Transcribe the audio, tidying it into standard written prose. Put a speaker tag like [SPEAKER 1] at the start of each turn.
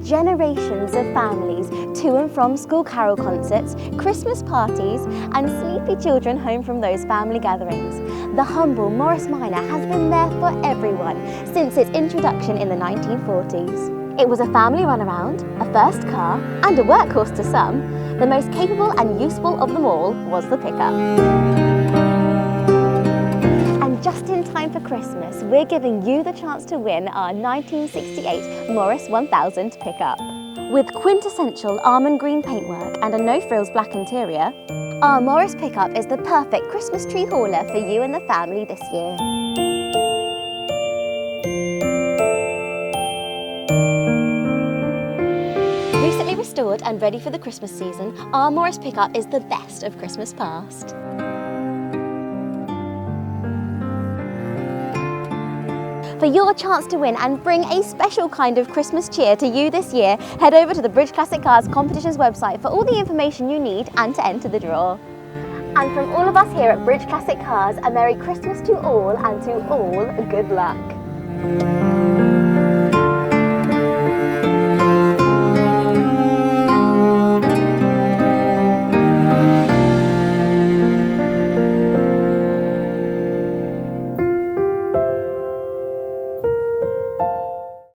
[SPEAKER 1] generations of families to and from school carol concerts, Christmas parties and sleepy children home from those family gatherings. The humble Morris Minor has been there for everyone since its introduction in the 1940s. It was a family runaround, a first car and a workhorse to some. The most capable and useful of them all was the pickup. And just in time for Christmas, we're giving you the chance to win our 1968 Morris 1000 pickup. With quintessential almond green paintwork and a no-frills black interior, our Morris pickup is the perfect Christmas tree hauler for you and the family this year. Recently restored and ready for the Christmas season, our Morris pickup is the best of Christmas past. For your chance to win and bring a special kind of Christmas cheer to you this year, head over to the Bridge Classic Cars competition's website for all the information you need and to enter the draw. And from all of us here at Bridge Classic Cars, a Merry Christmas to all and to all good luck.